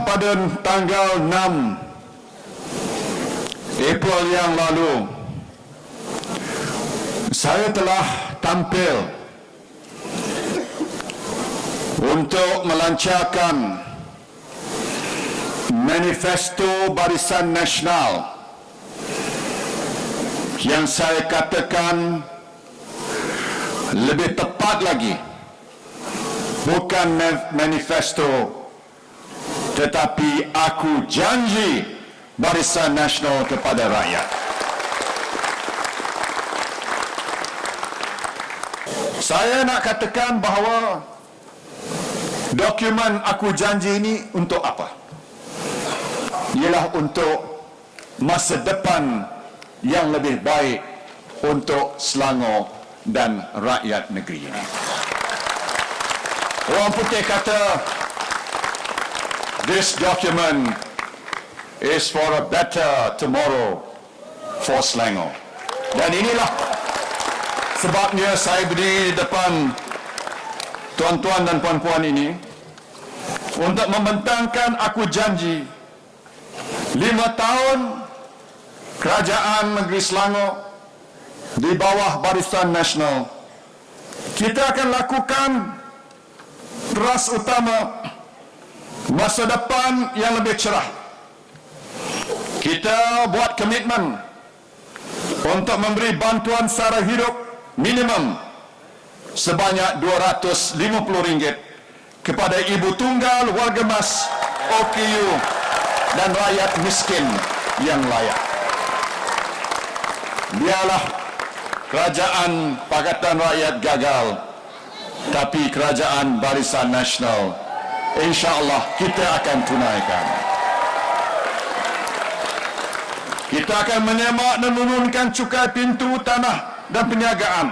pada tanggal 6 April yang lalu, saya telah tampil untuk melancarkan manifesto Barisan Nasional yang saya katakan lebih tepat lagi bukan manifesto, tetapi aku janji Barisan Nasional kepada rakyat. Saya nak katakan bahawa dokumen aku janji ini untuk apa? Ialah untuk masa depan yang lebih baik untuk Selangor dan rakyat negeri ini. Orang putih kata, this document is for a better tomorrow for Selangor. Dan inilah sebabnya saya berdiri di depan tuan-tuan dan puan-puan ini untuk membentangkan aku janji 5 tahun Kerajaan Negeri Selangor di bawah Barisan Nasional, kita akan lakukan teras utama masa depan yang lebih cerah. Kita buat komitmen untuk memberi bantuan sara hidup minimum sebanyak RM250 kepada ibu tunggal, warga emas, OKU dan rakyat miskin yang layak. Biarlah kerajaan Pakatan Rakyat gagal, tapi kerajaan Barisan Nasional insya-Allah kita akan tunaikan. Kita akan menyemak dan menurunkan cukai pintu tanah dan perniagaan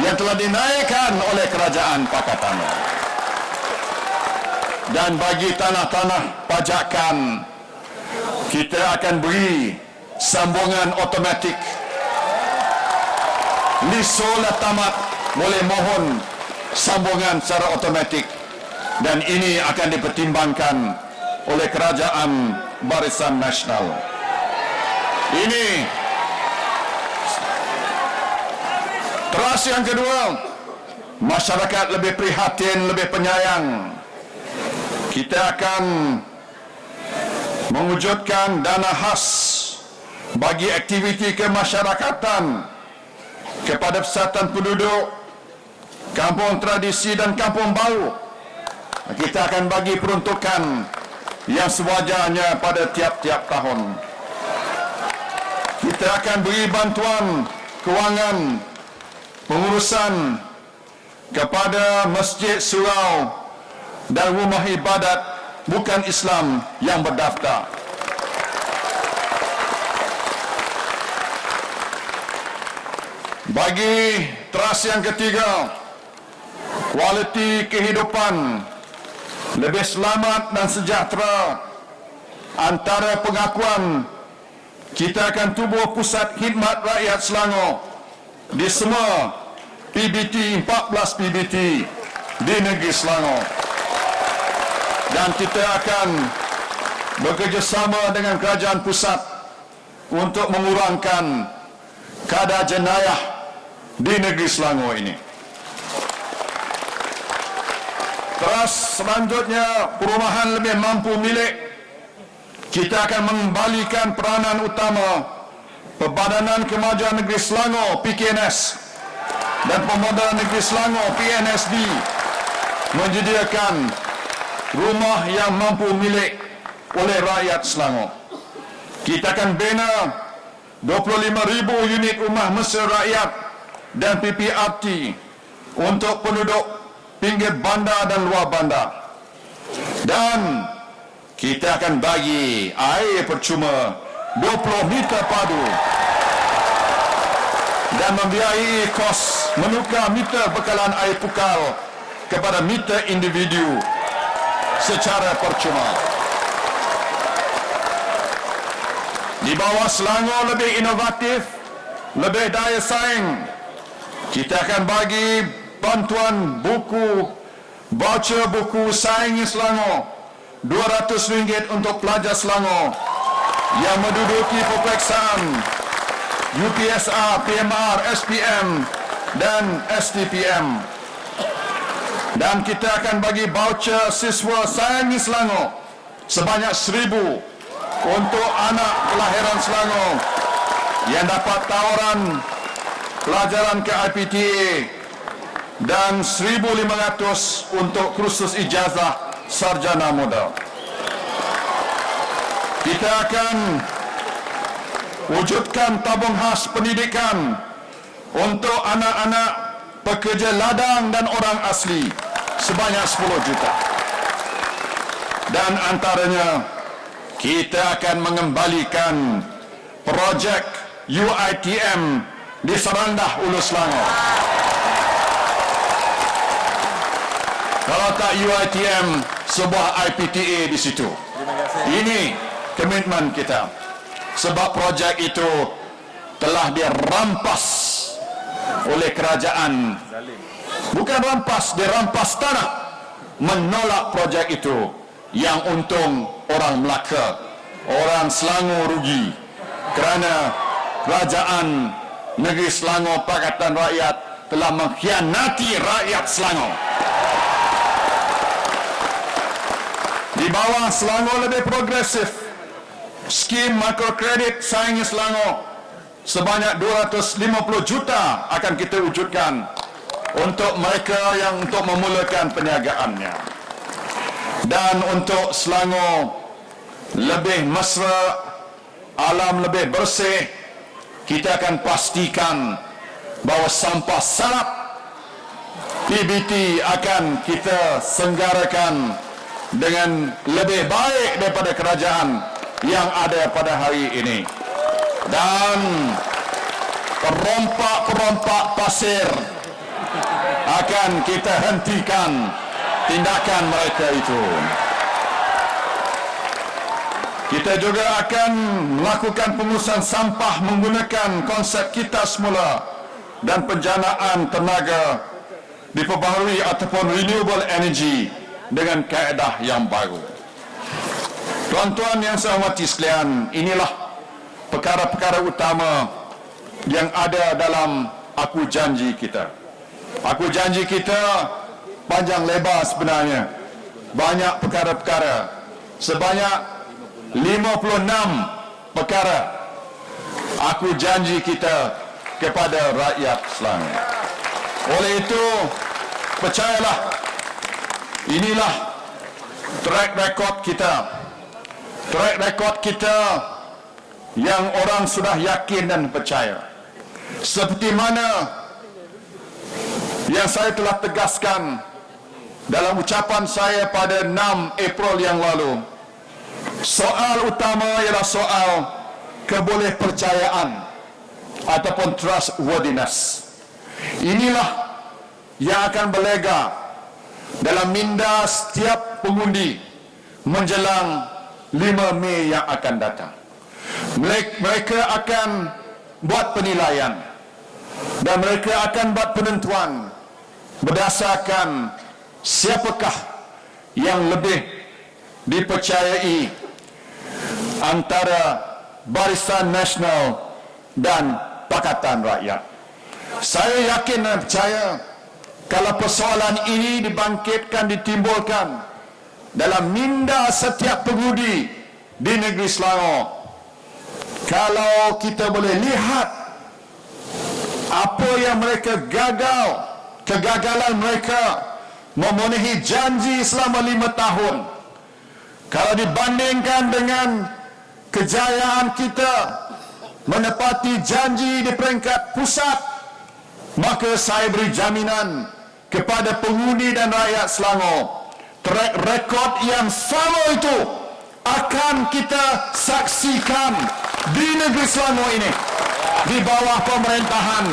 yang telah dinaikkan oleh kerajaan Pakatan. Dan bagi tanah-tanah pajakan, kita akan beri sambungan automatik. Lisolah tamat boleh mohon sambungan secara automatik, dan ini akan dipertimbangkan oleh kerajaan Barisan Nasional. Ini teras yang kedua, masyarakat lebih prihatin, lebih penyayang. Kita akan mewujudkan dana khas bagi aktiviti kemasyarakatan kepada persatuan penduduk, kampung tradisi dan kampung baru. Kita akan bagi peruntukan yang sewajarnya pada tiap-tiap tahun. Kita akan beri bantuan kewangan pengurusan kepada masjid, surau dan rumah ibadat bukan Islam yang berdaftar. Bagi teras yang ketiga, kualiti kehidupan lebih selamat dan sejahtera. Antara pengakuan, kita akan tubuh pusat khidmat rakyat Selangor di semua PBT, 14 PBT di negeri Selangor. Dan kita akan bekerjasama dengan kerajaan pusat untuk mengurangkan kadar jenayah di negeri Selangor ini. Teras selanjutnya, perumahan lebih mampu milik. Kita akan mengembalikan peranan utama Perbadanan Kemajuan Negeri Selangor PKNS dan Pemodenan Negeri Selangor PNSD menyediakan rumah yang mampu milik oleh rakyat Selangor. Kita akan bina 25,000 unit rumah mesra rakyat dan PPRT untuk penduduk pinggir bandar dan luar bandar. Dan kita akan bagi air percuma 20 meter padu dan membiayai kos menukar meter bekalan air pukal kepada meter individu secara percuma. Di bawah Selangor lebih inovatif, lebih daya saing, kita akan bagi bantuan buku, voucher buku saingi Selangor RM200 untuk pelajar Selangor yang menduduki peperiksaan UPSR, PMR, SPM dan STPM. Dan kita akan bagi voucher siswa Sayangi Selangor sebanyak 1,000 untuk anak kelahiran Selangor yang dapat tawaran pelajaran ke IPTA dan 1,500 untuk kursus ijazah sarjana muda. Kita akan wujudkan tabung khas pendidikan untuk anak-anak pekerja ladang dan orang asli sebanyak 10 juta. Dan antaranya, kita akan mengembalikan projek UiTM di Serandah, Hulu Selangor. Kalau tak UiTM, sebuah IPTA di situ. Ini komitmen kita. Sebab projek itu telah dirampas oleh kerajaan. Bukan rampas, dirampas tanah. Menolak projek itu. Yang untung orang Melaka, orang Selangor rugi. Kerana kerajaan negeri Selangor Pakatan Rakyat telah mengkhianati rakyat Selangor. Di bawah Selangor lebih progresif, skim mikrokredit Sayangi Selangor sebanyak 250 juta akan kita wujudkan untuk mereka yang untuk memulakan perniagaannya. Dan untuk Selangor lebih mesra, alam lebih bersih, kita akan pastikan bahawa sampah sarap PBT akan kita senggarakan dengan lebih baik daripada kerajaan yang ada pada hari ini. Dan perompak-perompak pasir akan kita hentikan tindakan mereka itu. Kita juga akan melakukan pengurusan sampah menggunakan konsep kita semula dan penjanaan tenaga diperbaharui ataupun renewable energy dengan kaedah yang baru. Tuan-tuan yang saya hormati sekalian, inilah perkara-perkara utama yang ada dalam aku janji kita. Aku janji kita panjang lebar sebenarnya. Banyak perkara-perkara. Sebanyak 56 perkara. Aku janji kita kepada rakyat Selangor. Oleh itu, percayalah, inilah track record kita. Track record kita yang orang sudah yakin dan percaya. Seperti mana yang saya telah tegaskan dalam ucapan saya pada 6 April yang lalu. Soal utama ialah soal kebolehpercayaan ataupun trustworthiness. Inilah yang akan berlega dalam minda setiap pengundi menjelang 5 Mei yang akan datang. Mereka akan buat penilaian dan mereka akan buat penentuan berdasarkan siapakah yang lebih dipercayai antara Barisan Nasional dan Pakatan Rakyat. Saya yakin dan percaya kalau persoalan ini dibangkitkan, ditimbulkan dalam minda setiap pengundi di negeri Selangor, kalau kita boleh lihat apa yang mereka gagal, kegagalan mereka memenuhi janji selama 5 tahun, kalau dibandingkan dengan kejayaan kita menepati janji di peringkat pusat, maka saya beri jaminan kepada pengundi dan rakyat Selangor, track record yang sama itu akan kita saksikan di negeri Selangor ini di bawah pemerintahan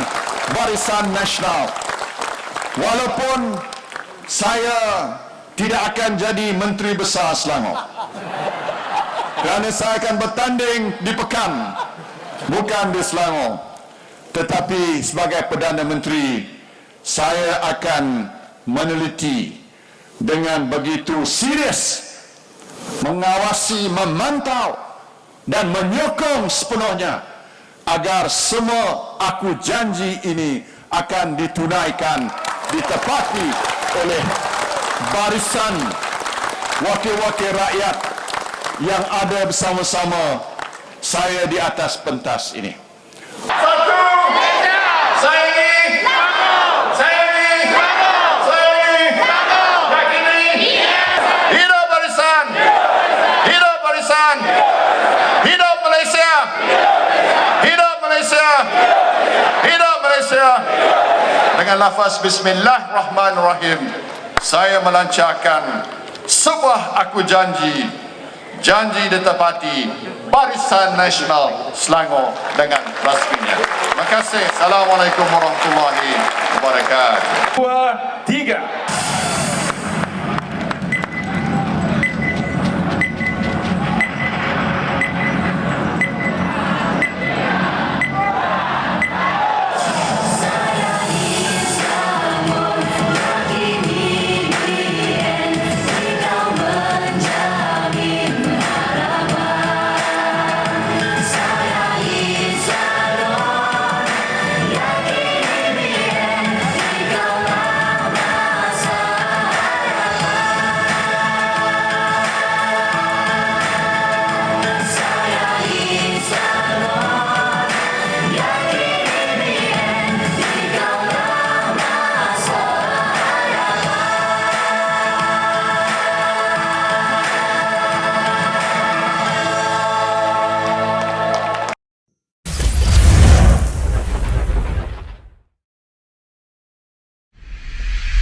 Barisan Nasional. Walaupun saya tidak akan jadi Menteri Besar Selangor, kerana saya akan bertanding di Pekan, bukan di Selangor. Tetapi sebagai Perdana Menteri, saya akan meneliti dengan begitu serius mengawasi, memantau dan menyokong sepenuhnya agar semua aku janji ini akan ditunaikan, ditepati oleh barisan wakil-wakil rakyat yang ada bersama-sama saya di atas pentas ini. Satu, saya ini, saya ini, saya ini, yakini, hidup barisan, hidup barisan, hidup Malaysia, hidup Malaysia, hidup Malaysia. Dengan lafaz Bismillahirrahmanirrahim, saya melancarkan sebuah aku janji, janji ditepati Barisan Nasional Selangor dengan rasminya. Terima kasih. Assalamualaikum warahmatullahi wabarakatuh. 2, 3.